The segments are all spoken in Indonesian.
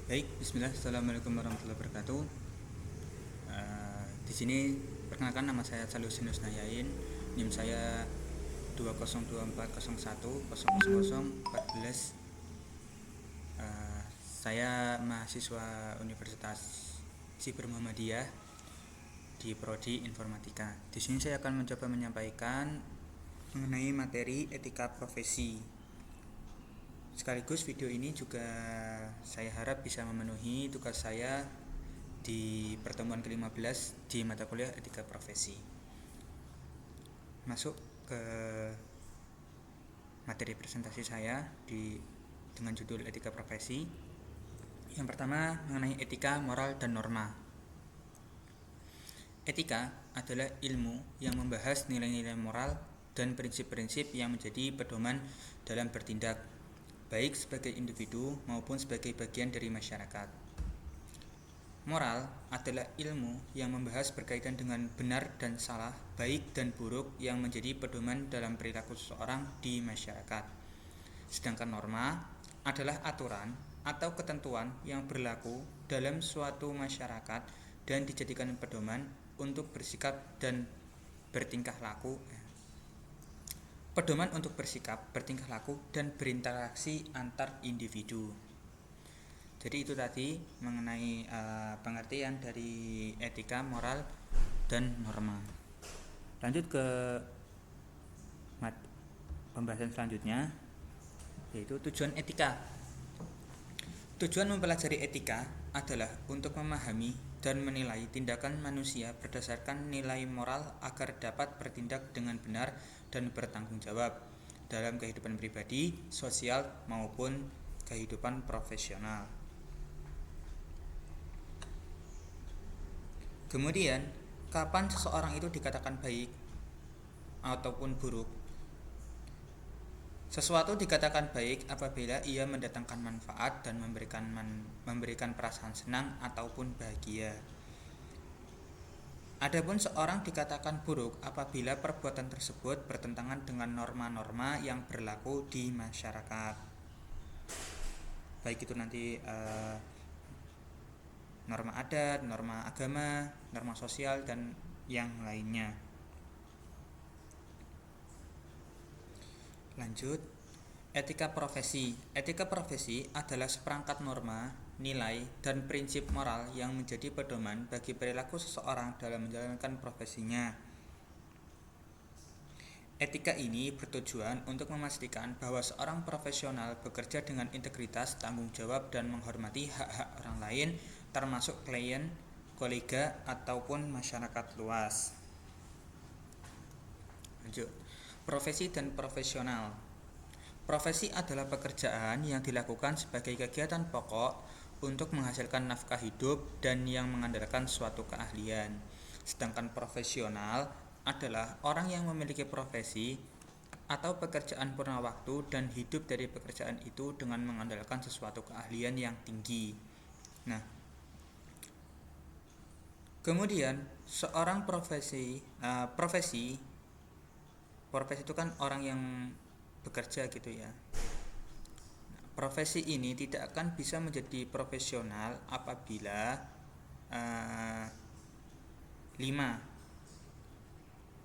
Baik, Bismillah, Assalamualaikum warahmatullahi wabarakatuh. Di sini perkenalkan, nama saya Salusinus Nayain, NIM saya 20240101014. Saya mahasiswa Universitas Siber Muhammadiyah di Prodi Informatika. Di sini saya akan mencoba menyampaikan mengenai materi etika profesi. Sekaligus video ini juga saya harap bisa memenuhi tugas saya di pertemuan ke-15 di mata kuliah etika profesi. Masuk ke materi presentasi saya dengan judul etika profesi. Yang pertama mengenai etika, moral, dan norma. Etika adalah ilmu yang membahas nilai-nilai moral dan prinsip-prinsip yang menjadi pedoman dalam bertindak, baik sebagai individu maupun sebagai bagian dari masyarakat. Moral adalah ilmu yang membahas berkaitan dengan benar dan salah, baik dan buruk yang menjadi pedoman dalam perilaku seseorang di masyarakat. Sedangkan norma adalah aturan atau ketentuan yang berlaku dalam suatu masyarakat dan dijadikan pedoman untuk bersikap dan bertingkah laku. Pedoman untuk bersikap, bertingkah laku, dan berinteraksi antar individu. Jadi itu tadi mengenai pengertian dari etika, moral, dan norma. Lanjut ke pembahasan selanjutnya, yaitu tujuan etika. Tujuan mempelajari etika adalah untuk memahami dan menilai tindakan manusia berdasarkan nilai moral agar dapat bertindak dengan benar dan bertanggung jawab dalam kehidupan pribadi, sosial, maupun kehidupan profesional. Kemudian, kapan seseorang itu dikatakan baik ataupun buruk? Sesuatu dikatakan baik apabila ia mendatangkan manfaat dan memberikan perasaan senang ataupun bahagia. Adapun seorang dikatakan buruk apabila perbuatan tersebut bertentangan dengan norma-norma yang berlaku di masyarakat. Baik itu nanti norma adat, norma agama, norma sosial, dan yang lainnya. Lanjut, etika profesi. Etika profesi adalah seperangkat norma, nilai, dan prinsip moral yang menjadi pedoman bagi perilaku seseorang dalam menjalankan profesinya. Etika ini bertujuan untuk memastikan bahwa seorang profesional bekerja dengan integritas, tanggung jawab, dan menghormati hak-hak orang lain, termasuk klien, kolega, ataupun masyarakat luas. Lanjut, profesi dan profesional. Profesi adalah pekerjaan yang dilakukan sebagai kegiatan pokok untuk menghasilkan nafkah hidup dan yang mengandalkan suatu keahlian. Sedangkan profesional adalah orang yang memiliki profesi atau pekerjaan purna waktu dan hidup dari pekerjaan itu dengan mengandalkan sesuatu keahlian yang tinggi. Nah, kemudian seorang profesi itu kan orang yang bekerja gitu ya. Profesi ini tidak akan bisa menjadi profesional apabila 5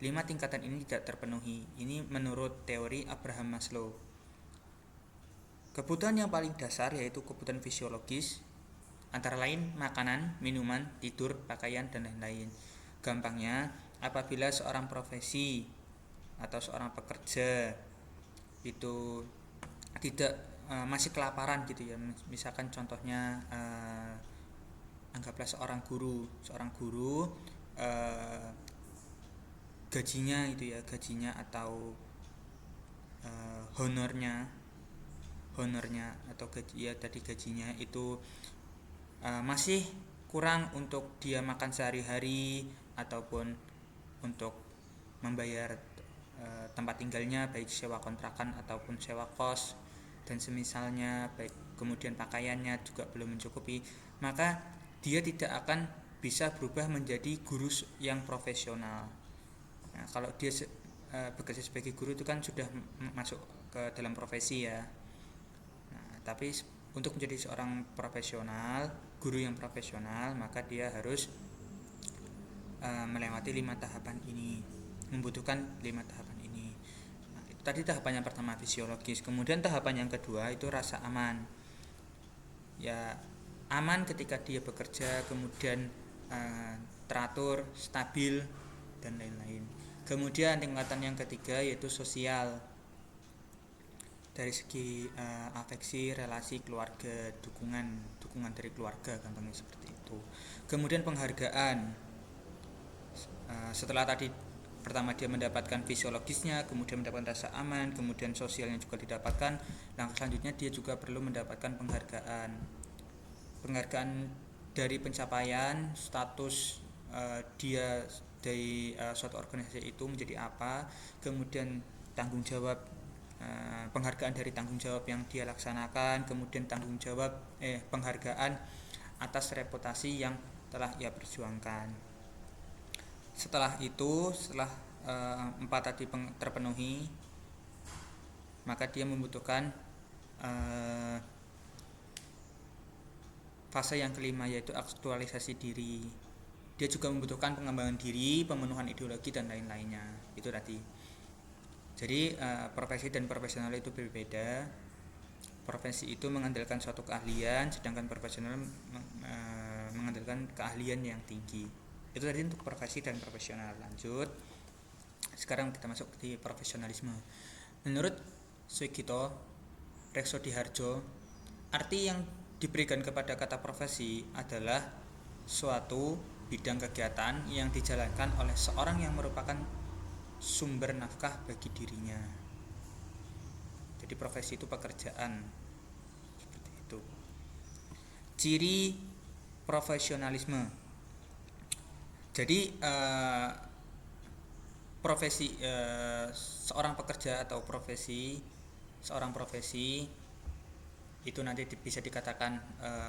tingkatan ini tidak terpenuhi. Ini menurut teori Abraham Maslow. Kebutuhan yang paling dasar yaitu kebutuhan fisiologis, antara lain makanan, minuman, tidur, pakaian, dan lain-lain. Gampangnya, apabila seorang profesi atau seorang pekerja itu tidak masih kelaparan gitu ya, misalkan contohnya anggaplah seorang guru gajinya atau honornya atau gajinya itu masih kurang untuk dia makan sehari-hari ataupun untuk membayar tempat tinggalnya, baik sewa kontrakan ataupun sewa kos dan semisalnya, baik kemudian pakaiannya juga belum mencukupi, maka dia tidak akan bisa berubah menjadi guru yang profesional. Nah, kalau dia bekerja sebagai guru itu kan sudah masuk ke dalam profesi ya. Nah, tapi untuk menjadi seorang profesional, guru yang profesional, maka dia harus melewati 5 tahapan ini, membutuhkan 5 tahapan ini. Nah, itu tadi tahapan yang pertama fisiologis. Kemudian tahapan yang kedua itu rasa aman. Ya, aman ketika dia bekerja, kemudian teratur, stabil, dan lain-lain. Kemudian tingkatan yang ketiga yaitu sosial, dari segi afeksi, relasi, keluarga, dukungan dari keluarga, gampangnya seperti itu. Kemudian penghargaan, setelah tadi pertama dia mendapatkan fisiologisnya, kemudian mendapatkan rasa aman, kemudian sosialnya juga didapatkan, langkah selanjutnya dia juga perlu mendapatkan penghargaan dari pencapaian status dia dari suatu organisasi itu menjadi apa, kemudian tanggung jawab, penghargaan dari tanggung jawab yang dia laksanakan, kemudian penghargaan atas reputasi yang telah ia perjuangkan. Setelah 4 tadi terpenuhi, maka dia membutuhkan fase yang kelima yaitu aktualisasi diri. Dia juga membutuhkan pengembangan diri, pemenuhan ideologi, dan lain-lainnya. Itu tadi. Jadi profesi dan profesional itu berbeda. Profesi itu mengandalkan suatu keahlian, sedangkan profesional mengandalkan keahlian yang tinggi. Itu tadi untuk profesi dan profesional. Lanjut, sekarang kita masuk di profesionalisme. Menurut Sugito Reksodiharjo, arti yang diberikan kepada kata profesi adalah suatu bidang kegiatan yang dijalankan oleh seorang yang merupakan sumber nafkah bagi dirinya. Jadi profesi itu pekerjaan, seperti itu. Ciri profesionalisme. Jadi profesi seorang pekerja atau seorang profesi itu nanti bisa dikatakan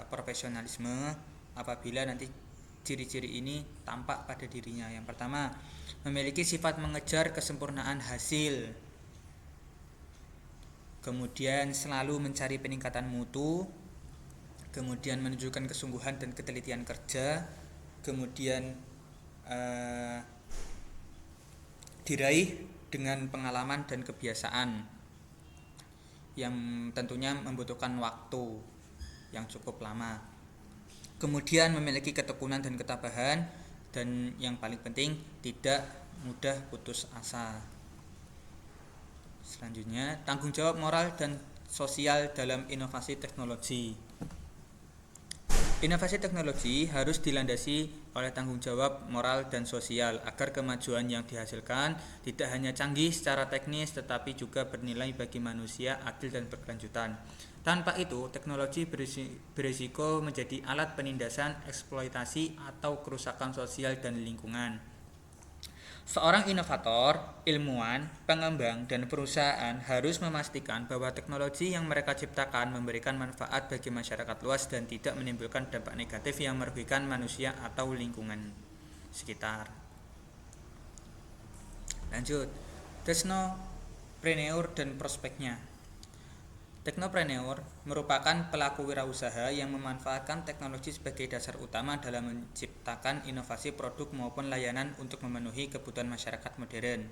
profesionalisme apabila nanti ciri-ciri ini tampak pada dirinya. Yang pertama, memiliki sifat mengejar kesempurnaan hasil, kemudian selalu mencari peningkatan mutu, kemudian menunjukkan kesungguhan dan ketelitian kerja, kemudian diraih dengan pengalaman dan kebiasaan yang tentunya membutuhkan waktu yang cukup lama. Kemudian memiliki ketekunan dan ketabahan, dan yang paling penting tidak mudah putus asa. Selanjutnya, tanggung jawab moral dan sosial dalam inovasi teknologi. Inovasi teknologi harus dilandasi oleh tanggung jawab moral dan sosial agar kemajuan yang dihasilkan tidak hanya canggih secara teknis tetapi juga bernilai bagi manusia, adil dan berkelanjutan. Tanpa itu, teknologi berisiko menjadi alat penindasan, eksploitasi atau kerusakan sosial dan lingkungan. Seorang inovator, ilmuwan, pengembang, dan perusahaan harus memastikan bahwa teknologi yang mereka ciptakan memberikan manfaat bagi masyarakat luas dan tidak menimbulkan dampak negatif yang merugikan manusia atau lingkungan sekitar. Lanjut, teknopreneur dan prospeknya. Teknopreneur merupakan pelaku wirausaha yang memanfaatkan teknologi sebagai dasar utama dalam menciptakan inovasi produk maupun layanan untuk memenuhi kebutuhan masyarakat modern.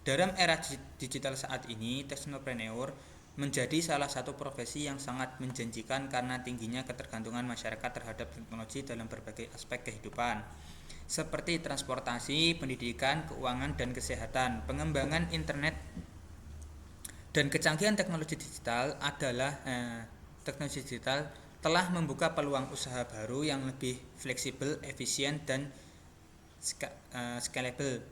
Dalam era digital saat ini, teknopreneur menjadi salah satu profesi yang sangat menjanjikan karena tingginya ketergantungan masyarakat terhadap teknologi dalam berbagai aspek kehidupan, seperti transportasi, pendidikan, keuangan, dan kesehatan. Pengembangan internet dan kecanggihan teknologi digital telah membuka peluang usaha baru yang lebih fleksibel, efisien, dan scalable.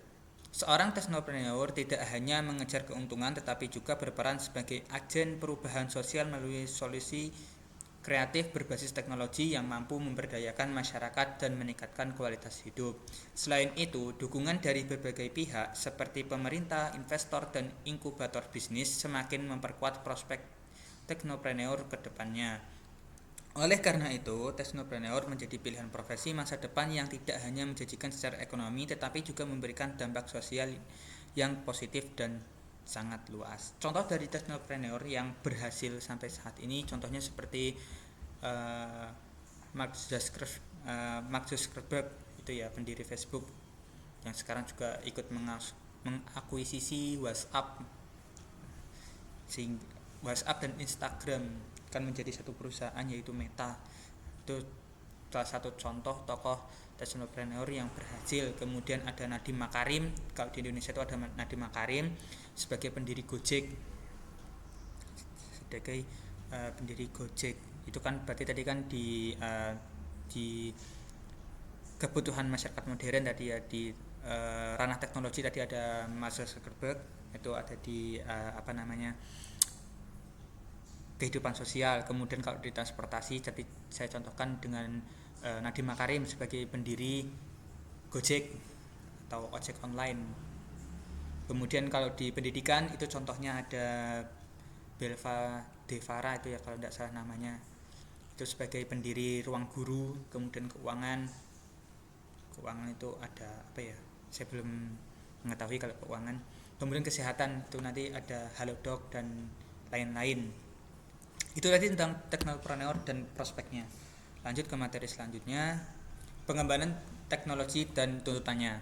Seorang teknopreneur tidak hanya mengejar keuntungan tetapi juga berperan sebagai agen perubahan sosial melalui solusi kreatif berbasis teknologi yang mampu memberdayakan masyarakat dan meningkatkan kualitas hidup. Selain itu, dukungan dari berbagai pihak seperti pemerintah, investor, dan inkubator bisnis semakin memperkuat prospek teknopreneur ke depannya. Oleh karena itu, teknopreneur menjadi pilihan profesi masa depan yang tidak hanya menjanjikan secara ekonomi tetapi juga memberikan dampak sosial yang positif dan sangat luas. Contoh dari teknopreneur yang berhasil sampai saat ini, contohnya seperti Mark Zuckerberg itu ya, pendiri Facebook, yang sekarang juga ikut mengakuisisi WhatsApp dan Instagram kan menjadi satu perusahaan, yaitu Meta. Itu salah satu contoh tokoh teknopreneur yang berhasil. Kemudian ada Nadiem Makarim, kalau di Indonesia itu ada Nadiem Makarim sebagai pendiri Gojek. Pendiri Gojek itu kan berarti tadi kan di kebutuhan masyarakat modern tadi ya, di ranah teknologi tadi ada Mark Zuckerberg, itu ada di kehidupan sosial. Kemudian kalau di transportasi, jadi saya contohkan dengan Nadiem Makarim sebagai pendiri Gojek atau ojek online. Kemudian kalau di pendidikan itu contohnya ada Belva Devara itu ya kalau tidak salah namanya, itu sebagai pendiri Ruang Guru. Kemudian keuangan itu ada apa ya, saya belum mengetahui kalau keuangan. Kemudian kesehatan itu nanti ada Halodoc dan lain-lain. Itu tadi tentang teknopreneur dan prospeknya. Lanjut ke materi selanjutnya, pengembangan teknologi dan tuntutannya.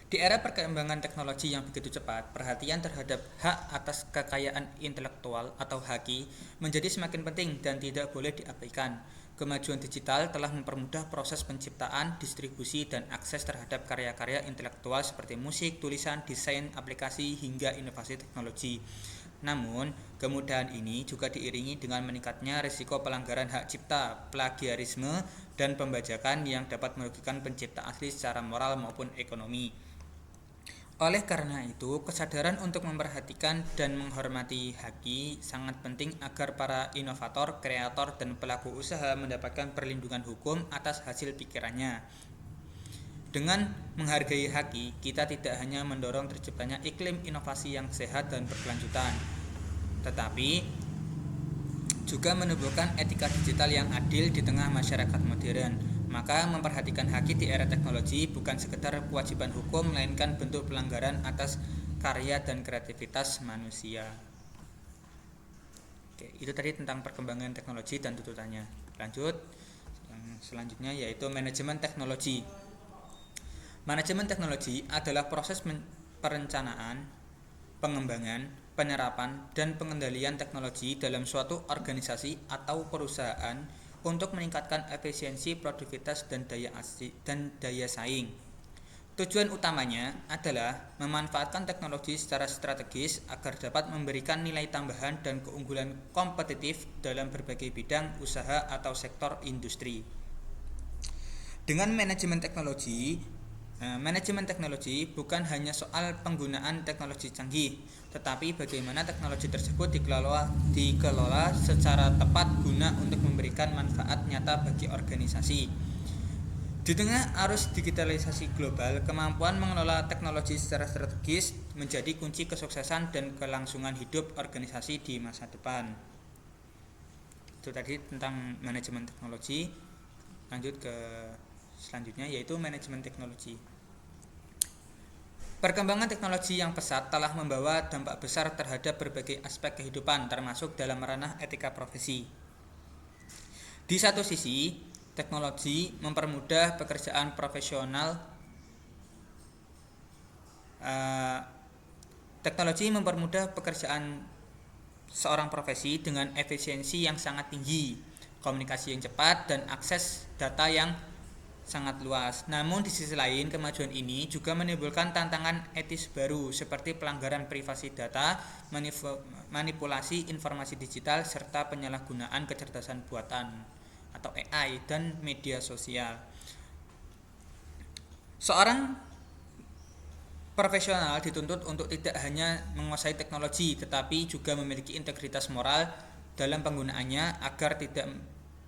Di era perkembangan teknologi yang begitu cepat, perhatian terhadap hak atas kekayaan intelektual atau HAKI menjadi semakin penting dan tidak boleh diabaikan. Kemajuan digital telah mempermudah proses penciptaan, distribusi, dan akses terhadap karya-karya intelektual seperti musik, tulisan, desain, aplikasi, hingga inovasi teknologi. Namun, kemudahan ini juga diiringi dengan meningkatnya risiko pelanggaran hak cipta, plagiarisme, dan pembajakan yang dapat merugikan pencipta asli secara moral maupun ekonomi. Oleh karena itu, kesadaran untuk memperhatikan dan menghormati HAKI sangat penting agar para inovator, kreator, dan pelaku usaha mendapatkan perlindungan hukum atas hasil pikirannya. Dengan menghargai HAKI, kita tidak hanya mendorong terciptanya iklim inovasi yang sehat dan berkelanjutan, tetapi juga menumbuhkan etika digital yang adil di tengah masyarakat modern. Maka memperhatikan HAKI di era teknologi bukan sekedar kewajiban hukum, melainkan bentuk pelanggaran atas karya dan kreativitas manusia. Oke, itu tadi tentang perkembangan teknologi dan tuntutannya. Lanjut, yang selanjutnya yaitu manajemen teknologi. Manajemen teknologi adalah proses perencanaan, pengembangan, penerapan, dan pengendalian teknologi dalam suatu organisasi atau perusahaan untuk meningkatkan efisiensi, produktivitas, dan daya saing. Tujuan utamanya adalah memanfaatkan teknologi secara strategis agar dapat memberikan nilai tambahan dan keunggulan kompetitif dalam berbagai bidang usaha atau sektor industri. Dengan manajemen teknologi bukan hanya soal penggunaan teknologi canggih, tetapi bagaimana teknologi tersebut dikelola secara tepat guna untuk memberikan manfaat nyata bagi organisasi. Di tengah arus digitalisasi global, kemampuan mengelola teknologi secara strategis menjadi kunci kesuksesan dan kelangsungan hidup organisasi di masa depan. Itu tadi tentang manajemen teknologi. Lanjut ke selanjutnya yaitu manajemen teknologi. Perkembangan teknologi yang pesat telah membawa dampak besar terhadap berbagai aspek kehidupan, termasuk dalam ranah etika profesi. Di satu sisi, teknologi mempermudah pekerjaan profesional. Teknologi mempermudah pekerjaan seorang profesi dengan efisiensi yang sangat tinggi, komunikasi yang cepat, dan akses data yang sangat luas. Namun di sisi lain, kemajuan ini juga menimbulkan tantangan etis baru seperti pelanggaran privasi data, manipulasi informasi digital, serta penyalahgunaan kecerdasan buatan atau AI dan media sosial. Seorang profesional dituntut untuk tidak hanya menguasai teknologi, tetapi juga memiliki integritas moral dalam penggunaannya agar tidak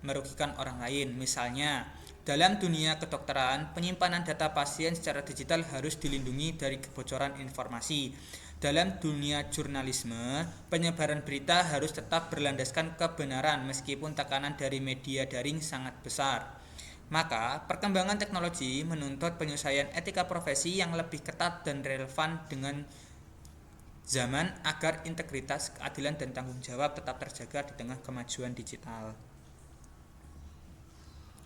merugikan orang lain. Misalnya, dalam dunia kedokteran, penyimpanan data pasien secara digital harus dilindungi dari kebocoran informasi. Dalam dunia jurnalisme, penyebaran berita harus tetap berlandaskan kebenaran meskipun tekanan dari media daring sangat besar. Maka, perkembangan teknologi menuntut penyelesaian etika profesi yang lebih ketat dan relevan dengan zaman agar integritas, keadilan, dan tanggung jawab tetap terjaga di tengah kemajuan digital.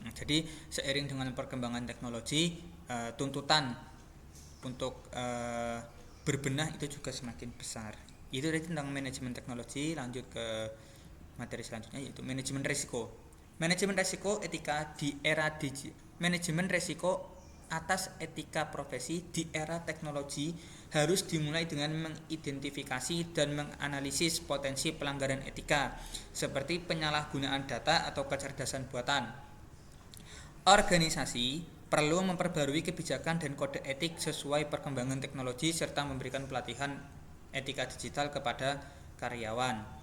Nah, jadi seiring dengan perkembangan teknologi, tuntutan untuk berbenah itu juga semakin besar. Itu tadi tentang manajemen teknologi. Lanjut ke materi selanjutnya, yaitu manajemen risiko. Manajemen risiko etika di era manajemen risiko atas etika profesi di era teknologi harus dimulai dengan mengidentifikasi dan menganalisis potensi pelanggaran etika seperti penyalahgunaan data atau kecerdasan buatan. Organisasi perlu memperbarui kebijakan dan kode etik sesuai perkembangan teknologi serta memberikan pelatihan etika digital kepada karyawan.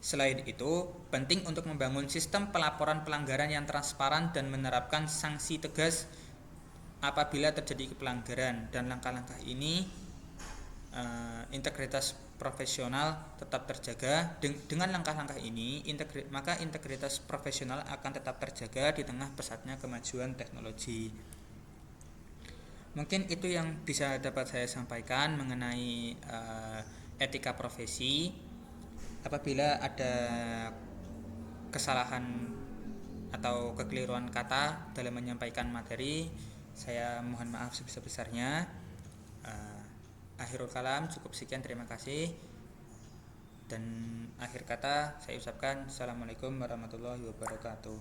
Selain itu, penting untuk membangun sistem pelaporan pelanggaran yang transparan dan menerapkan sanksi tegas apabila terjadi pelanggaran. Dan langkah-langkah ini integritas profesional tetap terjaga. Dengan langkah-langkah ini, maka integritas profesional akan tetap terjaga di tengah pesatnya kemajuan teknologi. Mungkin itu yang bisa dapat saya sampaikan mengenai etika profesi. Apabila ada kesalahan atau kekeliruan kata dalam menyampaikan materi, saya mohon maaf sebesar-besarnya. Akhirul kalam, cukup sekian, terima kasih. Dan akhir kata saya ucapkan Assalamualaikum warahmatullahi wabarakatuh.